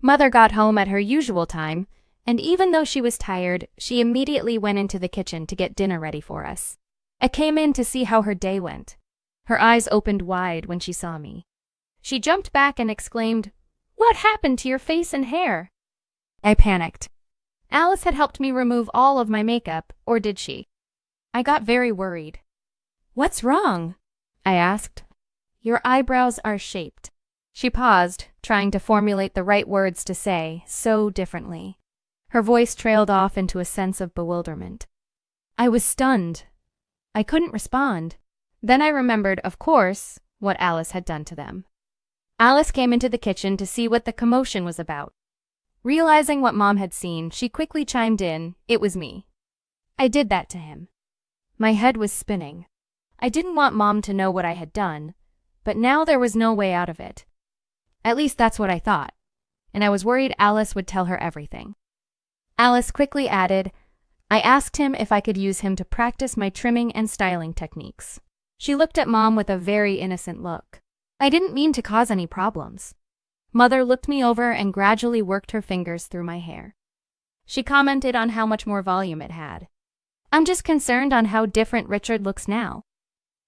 Mother got home at her usual time, and even though she was tired, she immediately went into the kitchen to get dinner ready for us. I came in to see how her day went. Her eyes opened wide when she saw me. She jumped back and exclaimed, "What happened to your face and hair?" I panicked. Alice had helped me remove all of my makeup, or did she? I got very worried. "What's wrong?" I asked. "Your eyebrows are shaped." She paused, trying to formulate the right words to say so differently. Her voice trailed off into a sense of bewilderment. I was stunned. I couldn't respond. Then I remembered, of course, what Alice had done to them. Alice came into the kitchen to see what the commotion was about. Realizing what Mom had seen, she quickly chimed in, "It was me. I did that to him." My head was spinning. I didn't want Mom to know what I had done, but now there was no way out of it. At least that's what I thought, and I was worried Alice would tell her everything. Alice quickly added, "I asked him if I could use him to practice my trimming and styling techniques." She looked at Mom with a very innocent look. I didn't mean to cause any problems. Mother looked me over and gradually worked her fingers through my hair. She commented on how much more volume it had. "I'm just concerned on how different Richard looks now.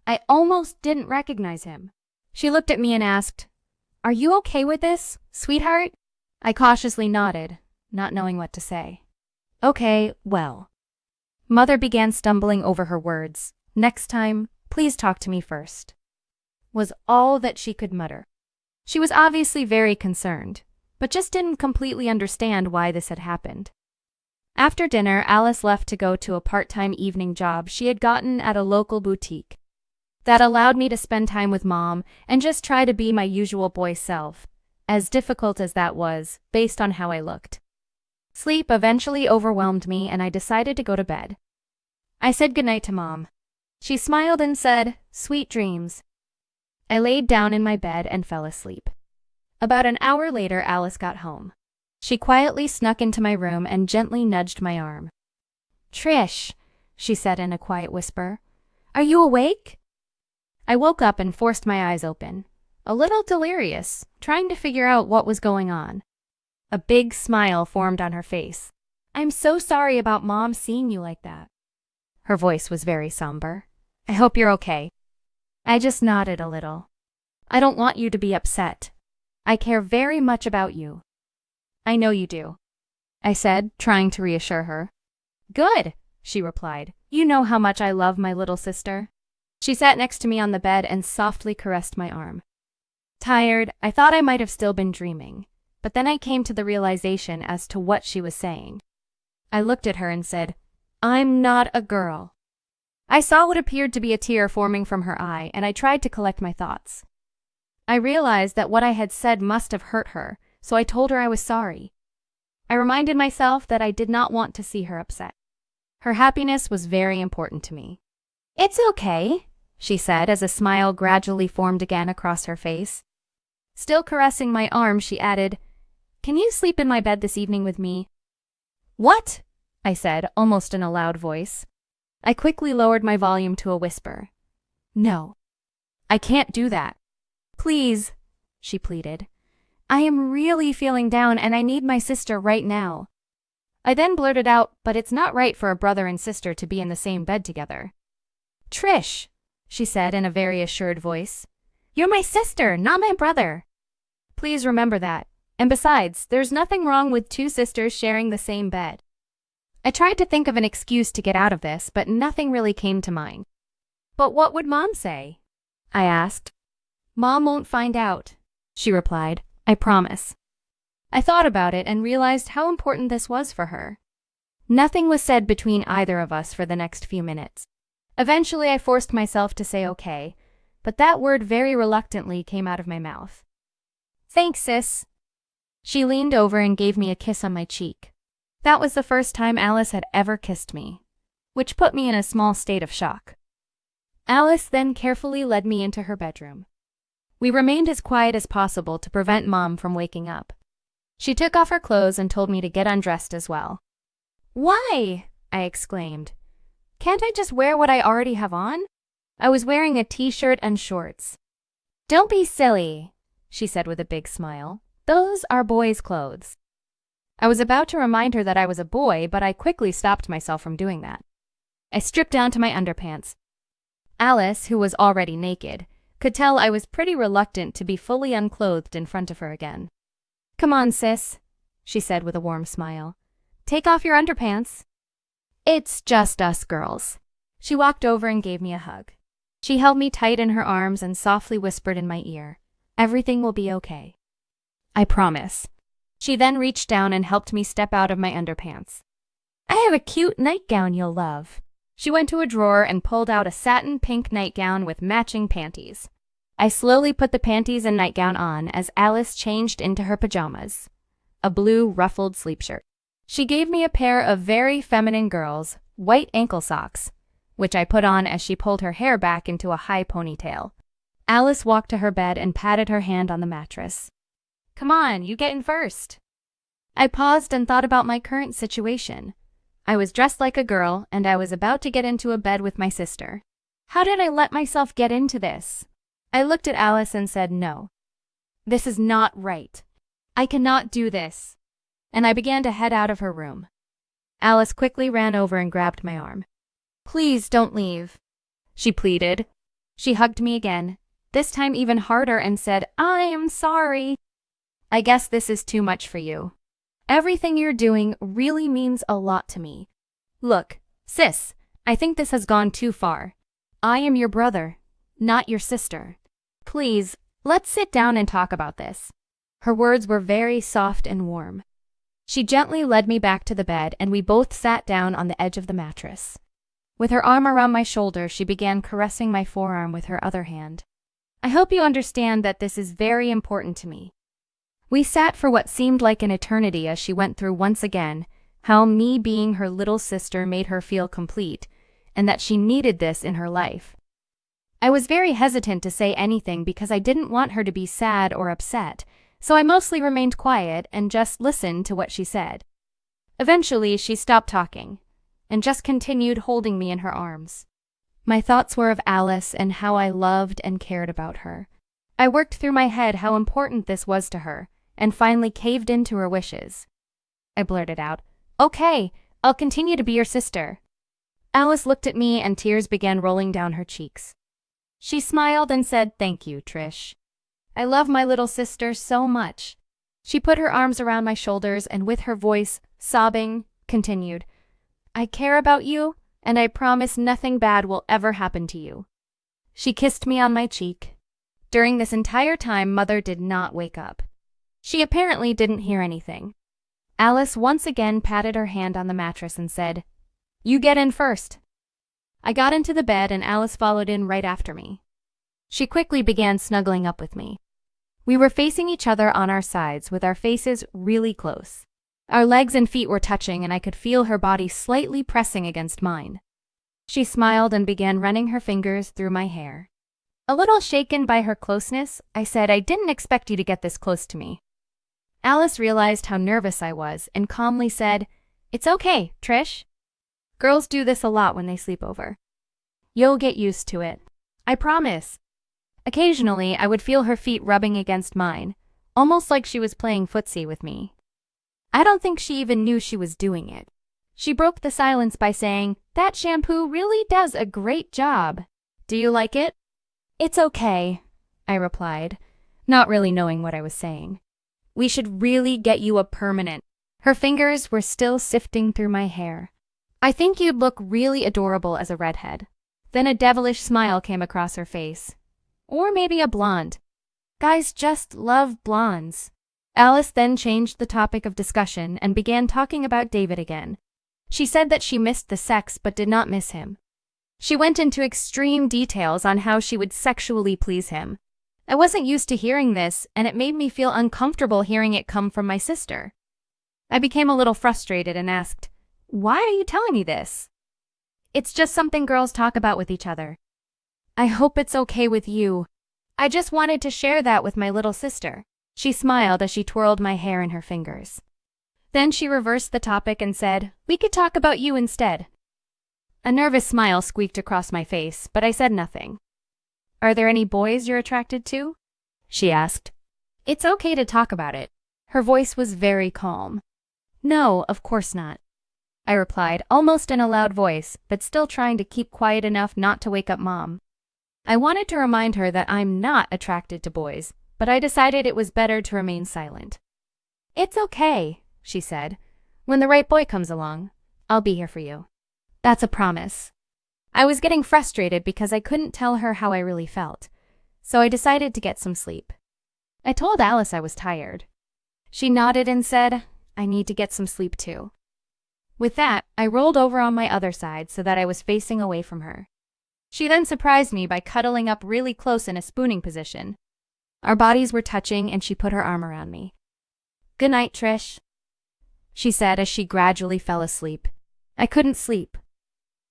I almost didn't recognize him." She looked at me and asked, "Are you okay with this, sweetheart?" I cautiously nodded, not knowing what to say. "Okay, well." Mother began stumbling over her words. "Next time, please talk to me first," was all that she could mutter. She was obviously very concerned, but just didn't completely understand why this had happened. After dinner, Alice left to go to a part-time evening job she had gotten at a local boutique. That allowed me to spend time with Mom and just try to be my usual boy self, as difficult as that was, based on how I looked. Sleep eventually overwhelmed me and I decided to go to bed. I said goodnight to Mom. She smiled and said, "Sweet dreams." I laid down in my bed and fell asleep. About an hour later, Alice got home. She quietly snuck into my room and gently nudged my arm. "Trish," she said in a quiet whisper, "are you awake?" I woke up and forced my eyes open, a little delirious, trying to figure out what was going on. A big smile formed on her face. "I'm so sorry about Mom seeing you like that." Her voice was very somber. "I hope you're okay." I just nodded a little. "I don't want you to be upset. I care very much about you." "I know you do," I said, trying to reassure her. "Good," she replied. "You know how much I love my little sister." She sat next to me on the bed and softly caressed my arm. Tired, I thought I might have still been dreaming, but then I came to the realization as to what she was saying. I looked at her and said, "I'm not a girl." I saw what appeared to be a tear forming from her eye, and I tried to collect my thoughts. I realized that what I had said must have hurt her, so I told her I was sorry. I reminded myself that I did not want to see her upset. Her happiness was very important to me. "It's okay," she said as a smile gradually formed again across her face. Still caressing my arm, she added, "Can you sleep in my bed this evening with me?" "What?" I said, almost in a loud voice. I quickly lowered my volume to a whisper. "No, I can't do that. Please," she pleaded. "I am really feeling down and I need my sister right now." I then blurted out, "But it's not right for a brother and sister to be in the same bed together." "Trish," she said in a very assured voice, "you're my sister, not my brother. Please remember that. And besides, there's nothing wrong with two sisters sharing the same bed." I tried to think of an excuse to get out of this, but nothing really came to mind. "But what would Mom say?" I asked. "Mom won't find out," she replied. "I promise." I thought about it and realized how important this was for her. Nothing was said between either of us for the next few minutes. Eventually, I forced myself to say okay, but that word very reluctantly came out of my mouth. "Thanks, sis." She leaned over and gave me a kiss on my cheek. That was the first time Alice had ever kissed me, which put me in a small state of shock. Alice then carefully led me into her bedroom. We remained as quiet as possible to prevent Mom from waking up. She took off her clothes and told me to get undressed as well. "Why?" I exclaimed. "Can't I just wear what I already have on?" I was wearing a t-shirt and shorts. "Don't be silly," she said with a big smile. Those are boys' clothes. I was about to remind her that I was a boy, but I quickly stopped myself from doing that. I stripped down to my underpants. Alice, who was already naked, could tell I was pretty reluctant to be fully unclothed in front of her again. "Come on, sis," she said with a warm smile. "Take off your underpants." "It's just us girls." She walked over and gave me a hug. She held me tight in her arms and softly whispered in my ear, "Everything will be okay. I promise." She then reached down and helped me step out of my underpants. "I have a cute nightgown you'll love." She went to a drawer and pulled out a satin pink nightgown with matching panties. I slowly put the panties and nightgown on as Alice changed into her pajamas, a blue ruffled sleep shirt. She gave me a pair of very feminine girls' white ankle socks, which I put on as she pulled her hair back into a high ponytail. Alice walked to her bed and patted her hand on the mattress. "Come on, you get in first." I paused and thought about my current situation. I was dressed like a girl, and I was about to get into a bed with my sister. How did I let myself get into this? I looked at Alice and said no. This is not right. I cannot do this. And I began to head out of her room. Alice quickly ran over and grabbed my arm. "Please don't leave," she pleaded. She hugged me again, this time even harder, and said, "I am sorry. I guess this is too much for you. Everything you're doing really means a lot to me. Look, sis, I think this has gone too far. I am your brother, not your sister. Please, let's sit down and talk about this." Her words were very soft and warm. She gently led me back to the bed, and we both sat down on the edge of the mattress. With her arm around my shoulder, she began caressing my forearm with her other hand. "I hope you understand that this is very important to me." We sat for what seemed like an eternity as she went through once again how me being her little sister made her feel complete, and that she needed this in her life. I was very hesitant to say anything because I didn't want her to be sad or upset, so I mostly remained quiet and just listened to what she said. Eventually, she stopped talking and just continued holding me in her arms. My thoughts were of Alice and how I loved and cared about her. I worked through my head how important this was to her, and finally caved into her wishes. I blurted out, "Okay, I'll continue to be your sister." Alice looked at me and tears began rolling down her cheeks. She smiled and said, "Thank you, Trish. I love my little sister so much." She put her arms around my shoulders and with her voice, sobbing, continued, "I care about you, and I promise nothing bad will ever happen to you." She kissed me on my cheek. During this entire time, Mother did not wake up. She apparently didn't hear anything. Alice once again patted her hand on the mattress and said, "You get in first." I got into the bed and Alice followed in right after me. She quickly began snuggling up with me. We were facing each other on our sides with our faces really close. Our legs and feet were touching and I could feel her body slightly pressing against mine. She smiled and began running her fingers through my hair. A little shaken by her closeness, I said, "I didn't expect you to get this close to me." Alice realized how nervous I was and calmly said, "It's okay, Trish. Girls do this a lot when they sleep over. You'll get used to it. I promise." Occasionally, I would feel her feet rubbing against mine, almost like she was playing footsie with me. I don't think she even knew she was doing it. She broke the silence by saying, "That shampoo really does a great job. Do you like it?" "It's okay," I replied, not really knowing what I was saying. "We should really get you a permanent." Her fingers were still sifting through my hair. "I think you'd look really adorable as a redhead." Then a devilish smile came across her face. "Or maybe a blonde. Guys just love blondes." Alice then changed the topic of discussion and began talking about David again. She said that she missed the sex but did not miss him. She went into extreme details on how she would sexually please him. I wasn't used to hearing this, and it made me feel uncomfortable hearing it come from my sister. I became a little frustrated and asked, "Why are you telling me this?" "It's just something girls talk about with each other. I hope it's okay with you. I just wanted to share that with my little sister." She smiled as she twirled my hair in her fingers. Then she reversed the topic and said, "We could talk about you instead." A nervous smile squeaked across my face, but I said nothing. "Are there any boys you're attracted to?" she asked. It's okay to talk about it. Her voice was very calm. No, of course not, I replied, almost in a loud voice, but still trying to keep quiet enough not to wake up Mom. I wanted to remind her that I'm not attracted to boys, but I decided it was better to remain silent. It's okay, she said. When the right boy comes along, I'll be here for you. That's a promise. I was getting frustrated because I couldn't tell her how I really felt, so I decided to get some sleep. I told Alice I was tired. She nodded and said, I need to get some sleep too. With that, I rolled over on my other side so that I was facing away from her. She then surprised me by cuddling up really close in a spooning position. Our bodies were touching and she put her arm around me. Good night, Trish, she said as she gradually fell asleep. I couldn't sleep.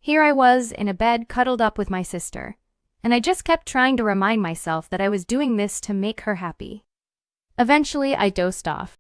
Here I was in a bed cuddled up with my sister, and I just kept trying to remind myself that I was doing this to make her happy. Eventually, I dozed off.